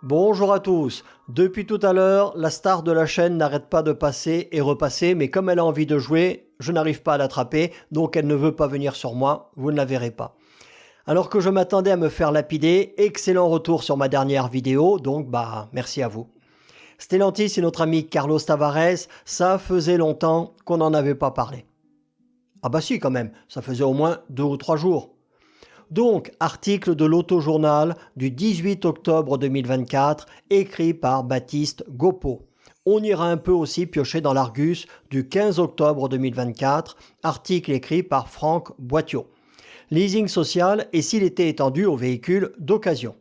Bonjour à tous. Depuis tout à l'heure, la star de la chaîne n'arrête pas de passer et repasser, mais comme elle a envie de jouer, je n'arrive pas à l'attraper, donc elle ne veut pas venir sur moi, vous ne la verrez pas. Alors que je m'attendais à me faire lapider, excellent retour sur ma dernière vidéo, donc merci à vous. Stellantis et notre ami Carlos Tavares, ça faisait longtemps qu'on n'en avait pas parlé. Ah bah si quand même, ça faisait au moins 2 ou 3 jours. Donc, article de l'Autojournal du 18 octobre 2024, écrit par Baptiste Gopo. On ira un peu aussi piocher dans l'Argus du 15 octobre 2024, article écrit par Franck Boitteau. Leasing social et s'il était étendu aux véhicules d'occasion.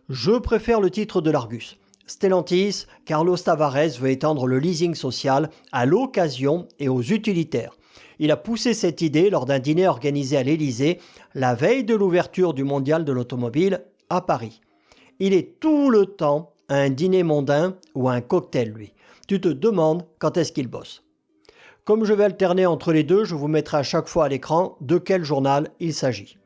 Je préfère le titre de l'Argus. Stellantis, Carlos Tavares veut étendre le leasing social à l'occasion et aux utilitaires. Il a poussé cette idée lors d'un dîner organisé à l'Élysée la veille de l'ouverture du Mondial de l'automobile à Paris. Il est tout le temps à un dîner mondain ou à un cocktail, lui. Tu te demandes quand est-ce qu'il bosse. Comme je vais alterner entre les deux, je vous mettrai à chaque fois à l'écran de quel journal il s'agit.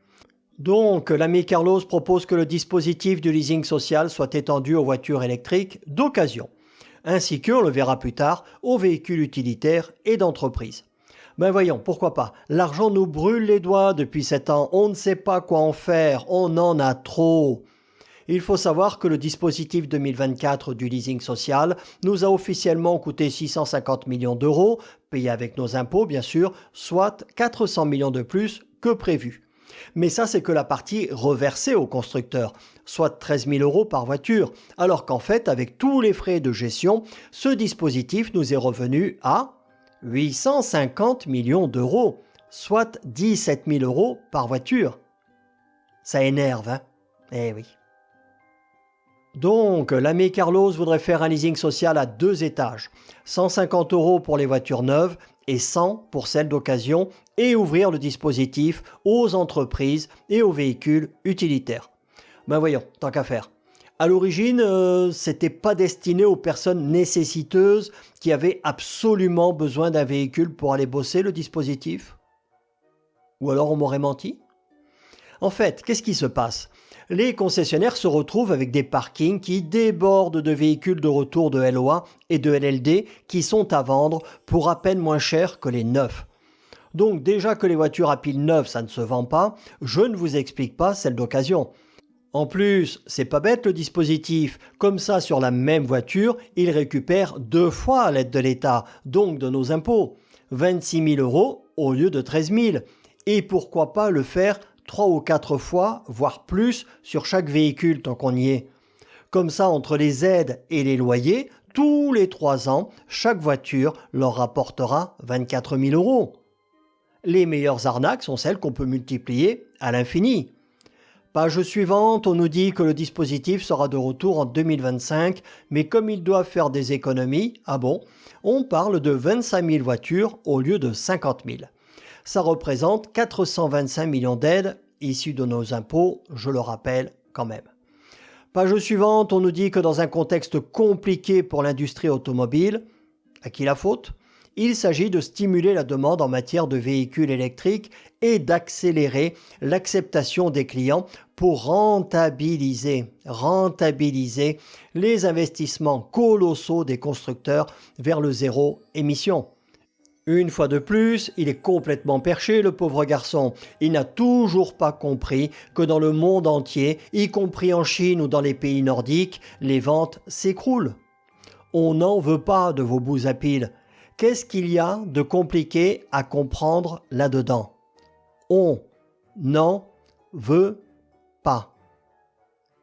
Donc, l'ami Carlos propose que le dispositif du leasing social soit étendu aux voitures électriques d'occasion, ainsi que, on le verra plus tard, aux véhicules utilitaires et d'entreprise. Ben voyons, pourquoi pas. L'argent nous brûle les doigts depuis 7 ans, on ne sait pas quoi en faire, on en a trop. Il faut savoir que le dispositif 2024 du leasing social nous a officiellement coûté 650 millions d'euros, payés avec nos impôts bien sûr, soit 400 millions de plus que prévu. Mais ça, c'est que la partie reversée aux constructeurs, soit 13 000 euros par voiture, alors qu'en fait, avec tous les frais de gestion, ce dispositif nous est revenu à 850 millions d'euros, soit 17 000 euros par voiture. Ça énerve, hein? Eh oui. Donc, l'ami Carlos voudrait faire un leasing social à 2 étages, 150 euros pour les voitures neuves et 100 pour celles d'occasion, et ouvrir le dispositif aux entreprises et aux véhicules utilitaires. Ben voyons, tant qu'à faire. À l'origine, c'était pas destiné aux personnes nécessiteuses qui avaient absolument besoin d'un véhicule pour aller bosser, le dispositif. Ou alors on m'aurait menti. En fait, qu'est-ce qui se passe ? Les concessionnaires se retrouvent avec des parkings qui débordent de véhicules de retour de LOA et de LLD qui sont à vendre pour à peine moins cher que les neufs. Donc déjà que les voitures à pile neuve, ça ne se vend pas, je ne vous explique pas celles d'occasion. En plus, c'est pas bête le dispositif, comme ça sur la même voiture, il récupère 2 fois l'aide de l'État, donc de nos impôts. 26 000 euros au lieu de 13 000. Et pourquoi pas le faire 3 ou 4 fois, voire plus, sur chaque véhicule tant qu'on y est. Comme ça, entre les aides et les loyers, tous les 3 ans, chaque voiture leur rapportera 24 000 euros. Les meilleures arnaques sont celles qu'on peut multiplier à l'infini. Page suivante, on nous dit que le dispositif sera de retour en 2025, mais comme ils doivent faire des économies, on parle de 25 000 voitures au lieu de 50 000. Ça représente 425 millions d'aides issues de nos impôts, je le rappelle quand même. Page suivante, on nous dit que dans un contexte compliqué pour l'industrie automobile, à qui la faute ? Il s'agit de stimuler la demande en matière de véhicules électriques et d'accélérer l'acceptation des clients pour rentabiliser les investissements colossaux des constructeurs vers le zéro émission. Une fois de plus, il est complètement perché, le pauvre garçon. Il n'a toujours pas compris que dans le monde entier, y compris en Chine ou dans les pays nordiques, les ventes s'écroulent. On n'en veut pas de vos bouts à piles. Qu'est-ce qu'il y a de compliqué à comprendre là-dedans ? On n'en veut pas.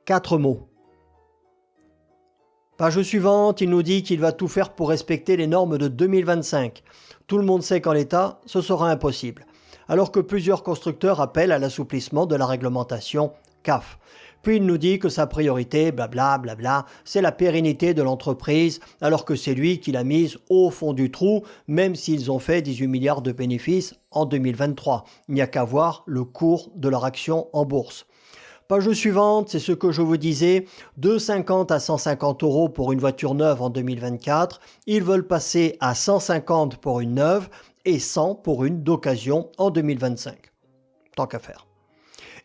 4 mots. Page suivante, il nous dit qu'il va tout faire pour respecter les normes de 2025. Tout le monde sait qu'en l'état, ce sera impossible. Alors que plusieurs constructeurs appellent à l'assouplissement de la réglementation CAF. Puis il nous dit que sa priorité, c'est la pérennité de l'entreprise, alors que c'est lui qui l'a mise au fond du trou, même s'ils ont fait 18 milliards de bénéfices en 2023. Il n'y a qu'à voir le cours de leur action en bourse. Page suivante, c'est ce que je vous disais, de 50 à 150 euros pour une voiture neuve en 2024. Ils veulent passer à 150 pour une neuve et 100 pour une d'occasion en 2025. Tant qu'à faire.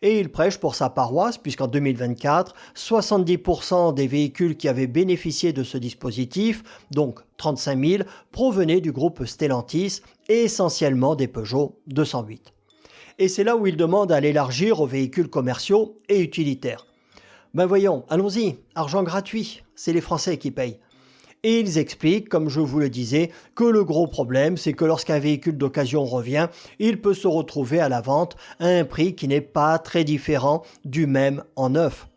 Et il prêche pour sa paroisse puisqu'en 2024, 70% des véhicules qui avaient bénéficié de ce dispositif, donc 35 000, provenaient du groupe Stellantis et essentiellement des Peugeot 208. Et c'est là où il demande à l'élargir aux véhicules commerciaux et utilitaires. Ben voyons, allons-y, argent gratuit, c'est les Français qui payent. Et ils expliquent, comme je vous le disais, que le gros problème, c'est que lorsqu'un véhicule d'occasion revient, il peut se retrouver à la vente à un prix qui n'est pas très différent du même en neuf.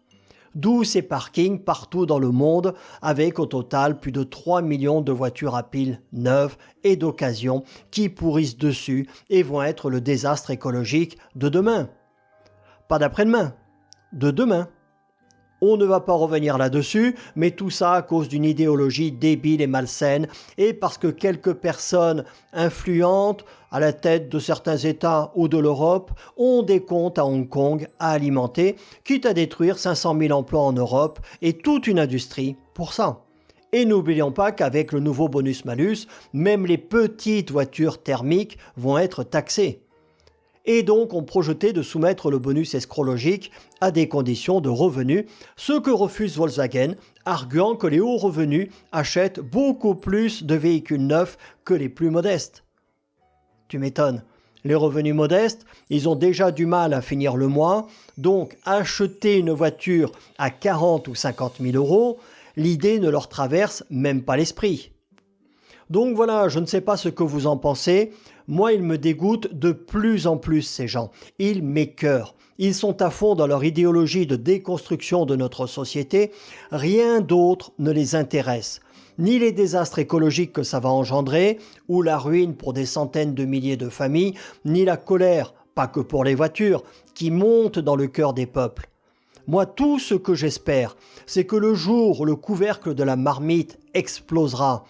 D'où ces parkings partout dans le monde, avec au total plus de 3 millions de voitures à piles neuves et d'occasion qui pourrissent dessus et vont être le désastre écologique de demain. Pas d'après-demain, de demain. On ne va pas revenir là-dessus, mais tout ça à cause d'une idéologie débile et malsaine et parce que quelques personnes influentes à la tête de certains États ou de l'Europe ont des comptes à Hong Kong à alimenter, quitte à détruire 500 000 emplois en Europe et toute une industrie pour ça. Et n'oublions pas qu'avec le nouveau bonus-malus, même les petites voitures thermiques vont être taxées. Et donc ont projeté de soumettre le bonus escrologique à des conditions de revenus, ce que refuse Volkswagen, arguant que les hauts revenus achètent beaucoup plus de véhicules neufs que les plus modestes. Tu m'étonnes. Les revenus modestes, ils ont déjà du mal à finir le mois, donc acheter une voiture à 40 ou 50 000 euros, l'idée ne leur traverse même pas l'esprit. Donc voilà, je ne sais pas ce que vous en pensez. Moi, ils me dégoûtent de plus en plus, ces gens. Ils m'écœurent. Ils sont à fond dans leur idéologie de déconstruction de notre société. Rien d'autre ne les intéresse. Ni les désastres écologiques que ça va engendrer, ou la ruine pour des centaines de milliers de familles, ni la colère, pas que pour les voitures, qui monte dans le cœur des peuples. Moi, tout ce que j'espère, c'est que le jour où le couvercle de la marmite explosera,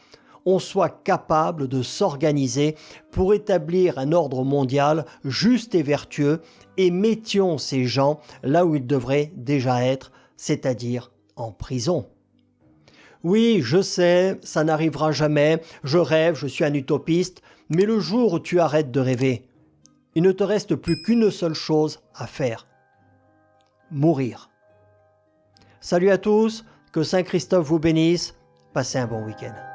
on soit capable de s'organiser pour établir un ordre mondial juste et vertueux et mettions ces gens là où ils devraient déjà être, c'est-à-dire en prison. Oui, je sais, ça n'arrivera jamais, je rêve, je suis un utopiste, mais le jour où tu arrêtes de rêver, il ne te reste plus qu'une seule chose à faire. Mourir. Salut à tous, que Saint Christophe vous bénisse, passez un bon week-end.